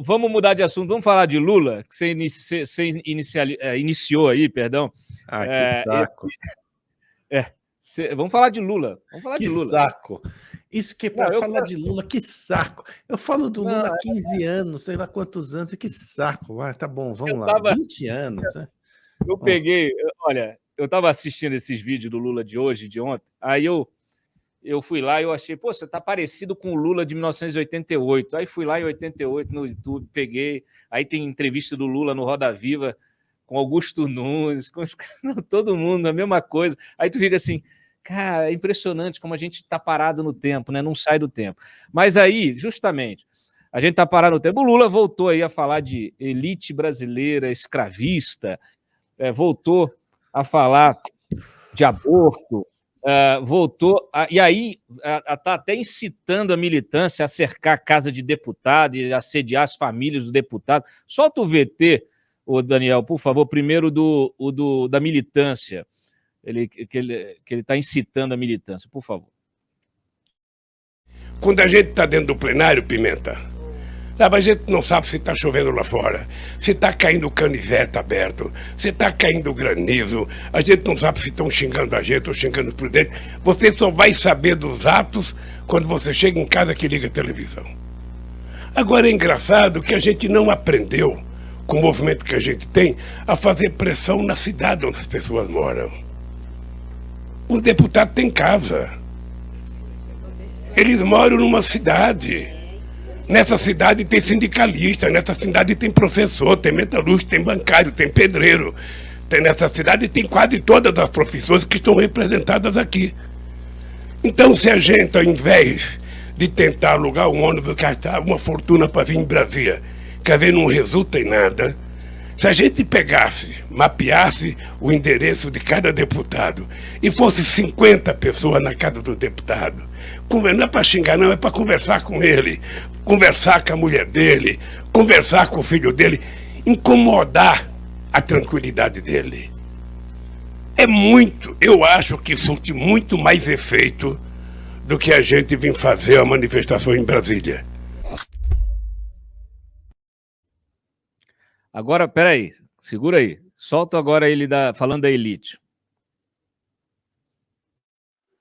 Vamos mudar de assunto, vamos falar de Lula, que você iniciou aí, perdão. Que saco. Vamos falar de Lula. Que saco. Isso que é para falar de Lula, que saco. Eu falo do Lula há 15 anos, sei lá quantos anos, que saco. Tá bom, vamos lá. 20 anos, né? Eu peguei, olha, eu estava assistindo esses vídeos do Lula de hoje, de ontem, aí eu fui lá e eu achei, pô, você tá parecido com o Lula de 1988. Aí fui lá em 88 no YouTube, peguei, aí tem entrevista do Lula no Roda Viva com Augusto Nunes, com todo mundo, a mesma coisa. Aí tu fica assim, cara, é impressionante como a gente tá parado no tempo, né? Não sai do tempo. Mas aí, justamente, a gente tá parado no tempo. O Lula voltou aí a falar de elite brasileira escravista, voltou a falar de aborto, voltou, e aí está até incitando a militância a cercar a casa de deputado e assediar as famílias do deputado. Solta o VT, Daniel, por favor, primeiro da militância, que ele está incitando a militância, por favor. Quando a gente está dentro do plenário, Pimenta, a gente não sabe se está chovendo lá fora, se está caindo canivete aberto, se está caindo granizo, a gente não sabe se estão xingando a gente ou xingando o presidente. Você só vai saber dos atos quando você chega em casa que liga a televisão. Agora é engraçado que a gente não aprendeu, com o movimento que a gente tem, a fazer pressão na cidade onde as pessoas moram. O deputado tem casa. Eles moram numa cidade. Nessa cidade tem sindicalista, nessa cidade tem professor, tem metalúrgico, tem bancário, tem pedreiro. Nessa cidade tem quase todas as profissões que estão representadas aqui. Então, se a gente, ao invés de tentar alugar um ônibus, gastar uma fortuna para vir em Brasília, quer ver, não resulta em nada. Se a gente pegasse, mapeasse o endereço de cada deputado e fosse 50 pessoas na casa do deputado, não é para xingar, não, é para conversar com ele, conversar com a mulher dele, conversar com o filho dele, incomodar a tranquilidade dele. Eu acho que surte muito mais efeito do que a gente vir fazer a manifestação em Brasília. Agora, peraí, segura aí. Solta agora ele falando da elite.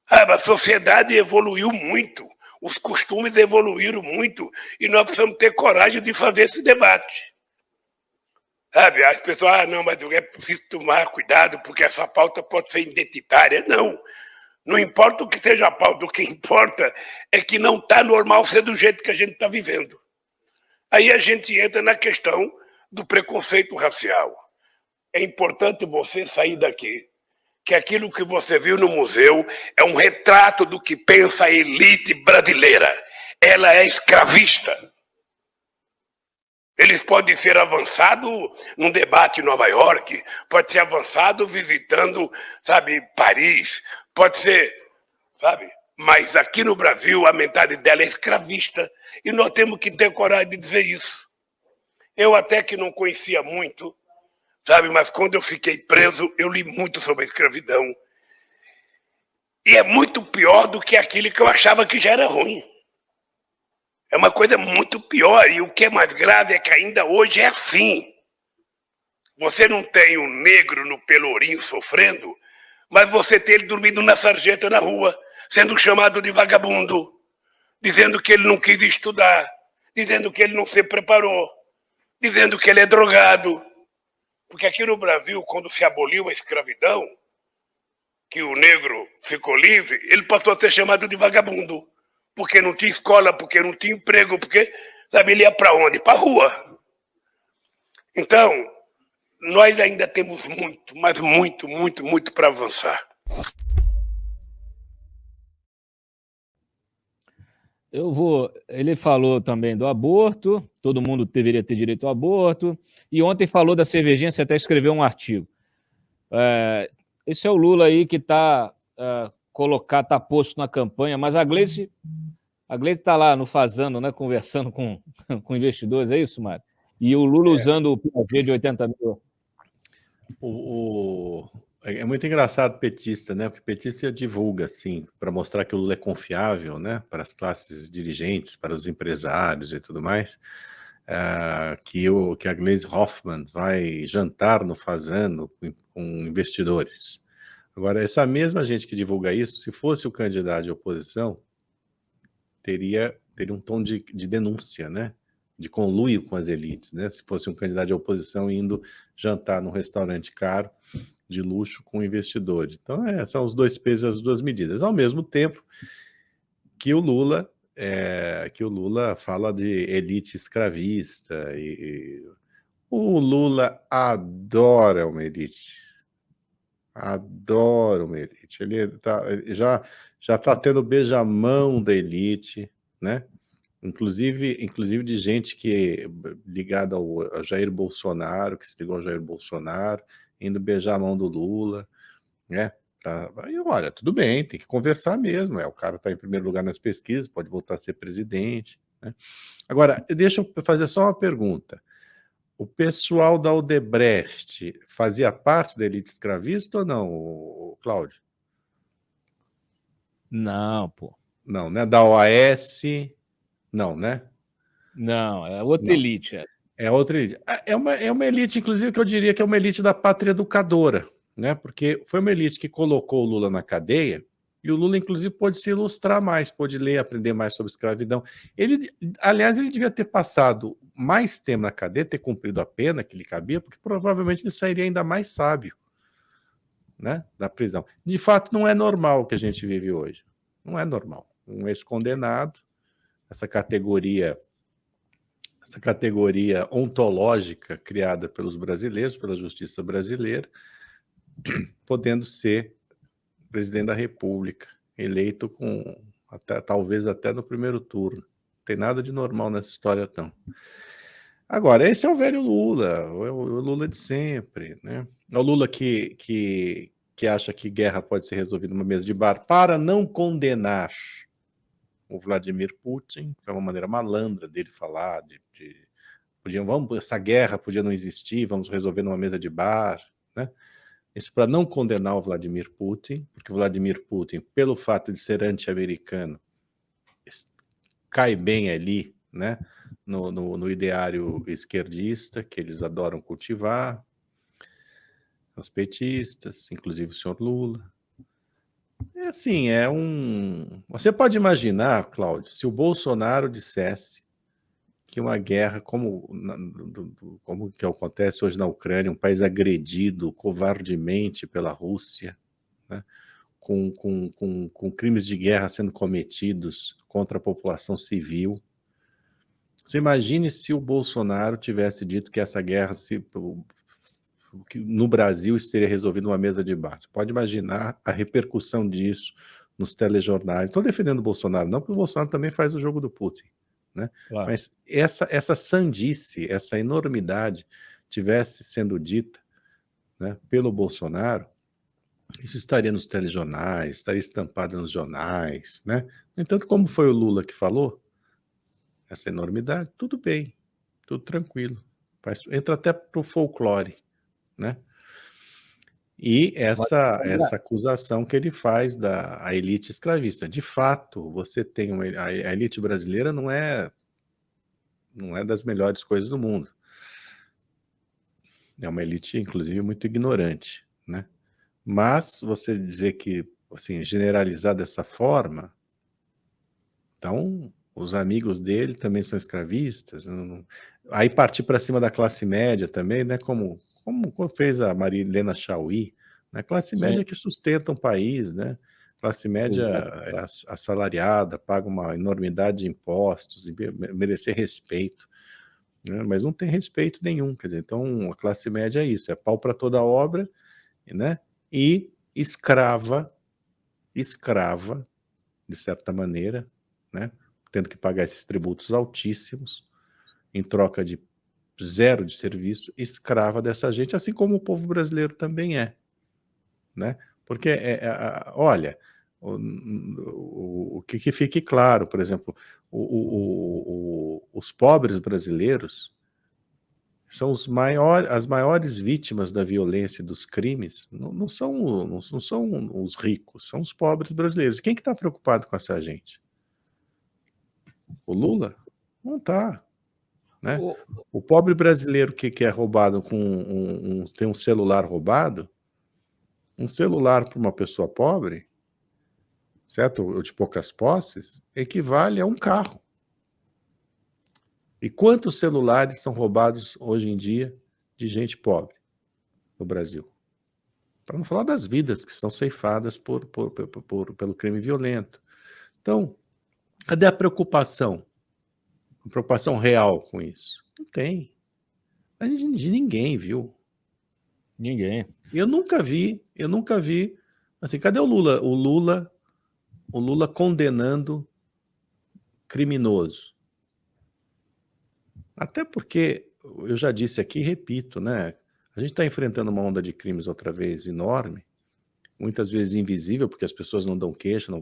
A sociedade evoluiu muito, os costumes evoluíram muito e nós precisamos ter coragem de fazer esse debate. Sabe, as pessoas, não, mas é preciso tomar cuidado porque essa pauta pode ser identitária. Não importa o que seja a pauta, o que importa é que não está normal ser do jeito que a gente está vivendo. Aí a gente entra na questão do preconceito racial. É importante você sair daqui, que aquilo que você viu no museu é um retrato do que pensa a elite brasileira. Ela é escravista. Eles podem ser avançados num debate em Nova York, pode ser avançado visitando, sabe, Paris, pode ser, sabe, mas aqui no Brasil a mentalidade dela é escravista e nós temos que ter coragem de dizer isso. Eu até que não conhecia muito, sabe, mas quando eu fiquei preso, eu li muito sobre a escravidão. E é muito pior do que aquilo que eu achava que já era ruim. É uma coisa muito pior, e o que é mais grave é que ainda hoje é assim. Você não tem um negro no Pelourinho sofrendo, mas você tem ele dormindo na sarjeta na rua, sendo chamado de vagabundo, dizendo que ele não quis estudar, dizendo que ele não se preparou, dizendo que ele é drogado. Porque aqui no Brasil, quando se aboliu a escravidão, que o negro ficou livre, ele passou a ser chamado de vagabundo. Porque não tinha escola, porque não tinha emprego, porque, sabe, ele ia para onde? Para a rua. Então, nós ainda temos muito, mas muito, muito, muito para avançar. Ele falou também do aborto, todo mundo deveria ter direito ao aborto, e ontem falou da cervejinha, você até escreveu um artigo. Esse é o Lula aí que está posto na campanha, mas a Gleice está lá no Fazano, né, conversando com investidores, é isso, Mário? E o Lula usando o PAG de 80 mil. É muito engraçado petista, né? Porque petista divulga, assim, para mostrar que o Lula é confiável, né? Para as classes dirigentes, para os empresários e tudo mais. que a Gleisi Hoffmann vai jantar no Fazano com investidores. Agora, essa mesma gente que divulga isso, se fosse o candidato de oposição, teria um tom de denúncia, né? De conluio com as elites, né? Se fosse um candidato de oposição indo jantar num restaurante caro, de luxo, com investidores. Então, são os dois pesos e as duas medidas. Ao mesmo tempo que o Lula fala de elite escravista, e o Lula adora uma elite. Adora uma elite. Ele já está tendo beijamão da elite, né? Inclusive de gente que ligada ao Jair Bolsonaro, que se ligou ao Jair Bolsonaro, indo beijar a mão do Lula, né? Aí, olha, tudo bem, tem que conversar mesmo. O cara está em primeiro lugar nas pesquisas, pode voltar a ser presidente, né? Agora, deixa eu fazer só uma pergunta. O pessoal da Odebrecht fazia parte da elite escravista ou não, Cláudio? Não, pô. Não, né? Da OAS, não, né? Não, é outra elite. É outra elite. É uma elite, inclusive, que eu diria que é uma elite da pátria educadora, né? Porque foi uma elite que colocou o Lula na cadeia, e o Lula, inclusive, pôde se ilustrar mais, pôde ler, aprender mais sobre escravidão. Aliás, ele devia ter passado mais tempo na cadeia, ter cumprido a pena que lhe cabia, porque provavelmente ele sairia ainda mais sábio, né, da prisão. De fato, não é normal o que a gente vive hoje. Não é normal. Um ex-condenado, essa categoria ontológica criada pelos brasileiros, pela justiça brasileira, podendo ser presidente da República, eleito talvez até no primeiro turno. Não tem nada de normal nessa história, não. Agora, esse é o velho Lula, o Lula de sempre, né? É o Lula que acha que guerra pode ser resolvida numa mesa de bar para não condenar o Vladimir Putin, que é uma maneira malandra dele falar, essa guerra podia não existir, vamos resolver numa mesa de bar, né? Isso para não condenar o Vladimir Putin, porque o Vladimir Putin, pelo fato de ser anti-americano, cai bem ali, né, no ideário esquerdista, que eles adoram cultivar, os petistas, inclusive o senhor Lula. É assim, Você pode imaginar, Cláudio, se o Bolsonaro dissesse que uma guerra como que acontece hoje na Ucrânia, um país agredido covardemente pela Rússia, né, com crimes de guerra sendo cometidos contra a população civil. Você imagine se o Bolsonaro tivesse dito que essa guerra que no Brasil seria resolvida numa mesa de bar. Pode imaginar a repercussão disso nos telejornais. Estou defendendo o Bolsonaro, não, porque o Bolsonaro também faz o jogo do Putin, né? Claro. Mas essa sandice, essa enormidade tivesse sendo dita, né, pelo Bolsonaro, isso estaria nos telejornais, estaria estampado nos jornais, né? No entanto, como foi o Lula que falou, essa enormidade, tudo bem, tudo tranquilo. Entra até para o folclore, né? E essa acusação que ele faz da elite escravista. De fato, você tem a elite brasileira não é das melhores coisas do mundo. É uma elite, inclusive, muito ignorante, né? Mas você dizer que, assim, generalizar dessa forma, então os amigos dele também são escravistas, aí partir para cima da classe média também, né? Como fez a Maria Helena Chauí, né? Classe média que sustenta um país, né? Classe média é assalariada, paga uma enormidade de impostos, merecer respeito, né? Mas não tem respeito nenhum, quer dizer, então a classe média é isso, é pau para toda obra, né? E escrava, de certa maneira, né, tendo que pagar esses tributos altíssimos, em troca de zero de serviço, escrava dessa gente, assim como o povo brasileiro também é, né? Porque, olha, o que fique claro, por exemplo, os pobres brasileiros são as maiores vítimas da violência e dos crimes, não são os ricos, são os pobres brasileiros. Quem que está preocupado com essa gente? O Lula? Não está. né? O pobre brasileiro que é roubado tem um celular roubado, um celular para uma pessoa pobre, certo? Ou de poucas posses, equivale a um carro. E quantos celulares são roubados hoje em dia de gente pobre no Brasil? Para não falar das vidas que são ceifadas pelo crime violento. Então, cadê a preocupação? A preocupação real com isso? Não tem. De ninguém, viu? Ninguém. Eu nunca vi, assim, cadê o Lula? O Lula condenando criminoso. Até porque, eu já disse aqui e repito, né? A gente está enfrentando uma onda de crimes outra vez enorme, muitas vezes invisível, porque as pessoas não dão queixa, não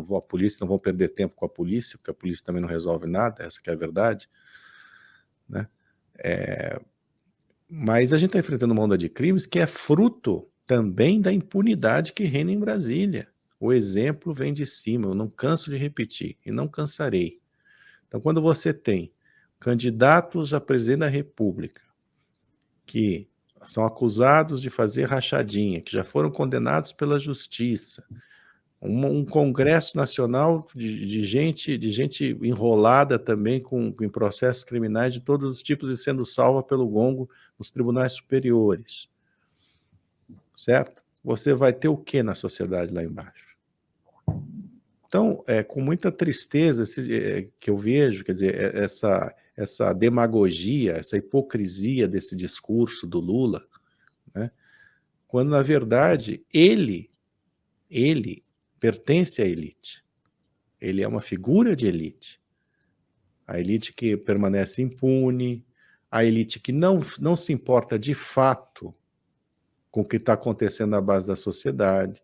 vão à polícia, não vão perder tempo com a polícia, porque a polícia também não resolve nada, essa que é a verdade, né? Mas a gente está enfrentando uma onda de crimes que é fruto também da impunidade que reina em Brasília. O exemplo vem de cima, eu não canso de repetir, e não cansarei. Então, quando você tem candidatos a presidente da República que são acusados de fazer rachadinha, que já foram condenados pela justiça, um congresso nacional de gente enrolada também em processos criminais de todos os tipos e sendo salva pelo gongo nos tribunais superiores, certo? Você vai ter o que na sociedade lá embaixo? Então, com muita tristeza que eu vejo, quer dizer, essa demagogia, essa hipocrisia desse discurso do Lula, né? Quando, na verdade, ele pertence à elite. Ele é uma figura de elite. A elite que permanece impune, a elite que não se importa de fato com o que está acontecendo na base da sociedade,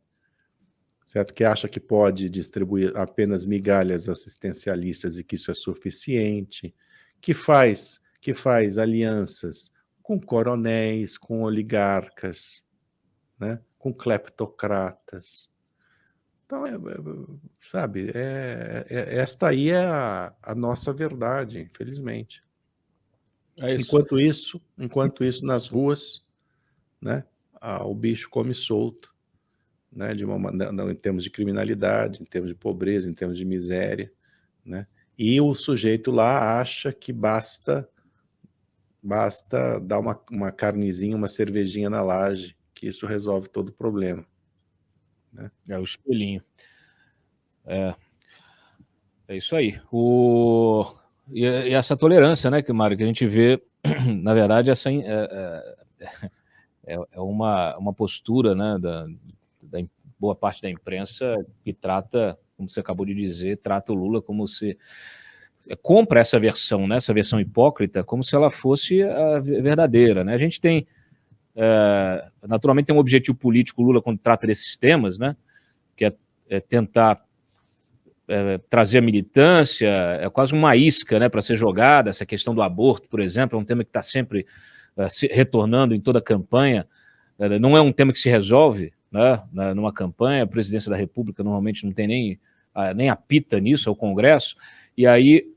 certo? Que acha que pode distribuir apenas migalhas assistencialistas e que isso é suficiente, que faz alianças com coronéis, com oligarcas, né? Com cleptocratas. Então, sabe, esta aí é a nossa verdade, infelizmente. É isso. Enquanto isso nas ruas, né, o bicho come solto, né, em termos de criminalidade, em termos de pobreza, em termos de miséria, né, e o sujeito lá acha que basta dar uma carnezinha, uma cervejinha na laje, que isso resolve todo o problema. Né? É o espelhinho. É isso aí. E essa tolerância, né, Mário, que a gente vê, na verdade, é uma postura, né, da boa parte da imprensa que trata, como você acabou de dizer, trata o Lula como se compra essa versão, né, essa versão hipócrita, como se ela fosse a verdadeira, né? A gente tem naturalmente tem um objetivo político, o Lula, quando trata desses temas, né, que é tentar trazer a militância, é quase uma isca, né, para ser jogada. Essa questão do aborto, por exemplo, é um tema que está sempre retornando em toda a campanha. Não é um tema que se resolve, né, numa campanha. A presidência da República normalmente não tem nem apita nisso, é o Congresso, e aí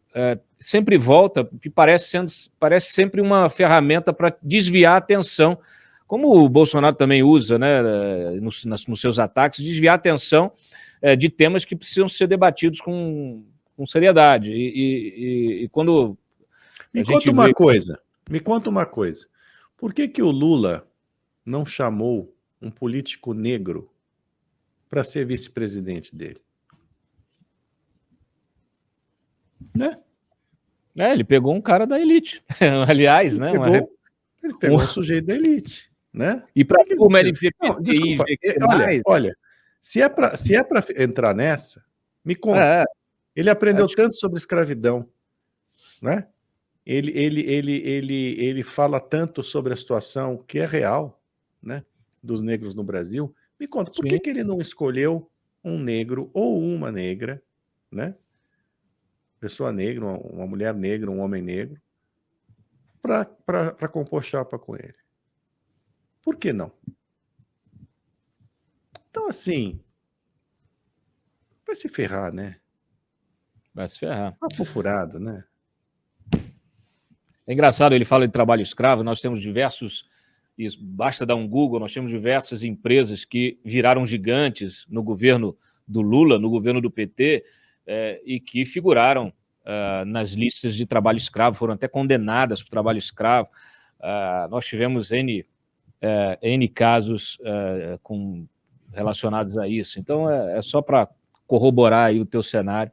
sempre volta, que parece sempre uma ferramenta para desviar a atenção, como o Bolsonaro também usa, né, nos seus ataques, desviar a atenção de temas que precisam ser debatidos com seriedade. E quando Me conta uma coisa. Por que o Lula não chamou um político negro para ser vice-presidente dele? Né? Ele pegou um cara da elite, aliás, né? Ele pegou um sujeito da elite, né? E para como ele desculpa, olha, se é para entrar nessa, me conta. Ele aprendeu tanto sobre escravidão, né? Ele fala tanto sobre a situação que é real, né, dos negros no Brasil. Me conta, por que ele não escolheu um negro ou uma negra, né? Pessoa negra, uma mulher negra, um homem negro, para compor chapa com ele? Por que não? Então, assim, vai se ferrar, né? Vai se ferrar. Papo furado, né? É engraçado, ele fala de trabalho escravo, nós temos diversos, basta dar um Google, nós temos diversas empresas que viraram gigantes no governo do Lula, no governo do PT, e que figuraram nas listas de trabalho escravo, foram até condenadas por trabalho escravo. Nós tivemos N casos relacionados a isso. Então, é só para corroborar aí o teu cenário,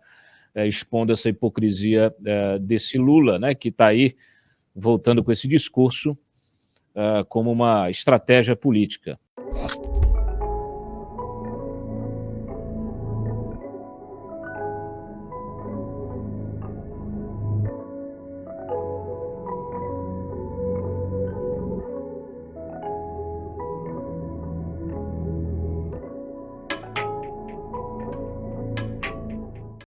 expondo essa hipocrisia desse Lula, né, que está aí voltando com esse discurso como uma estratégia política.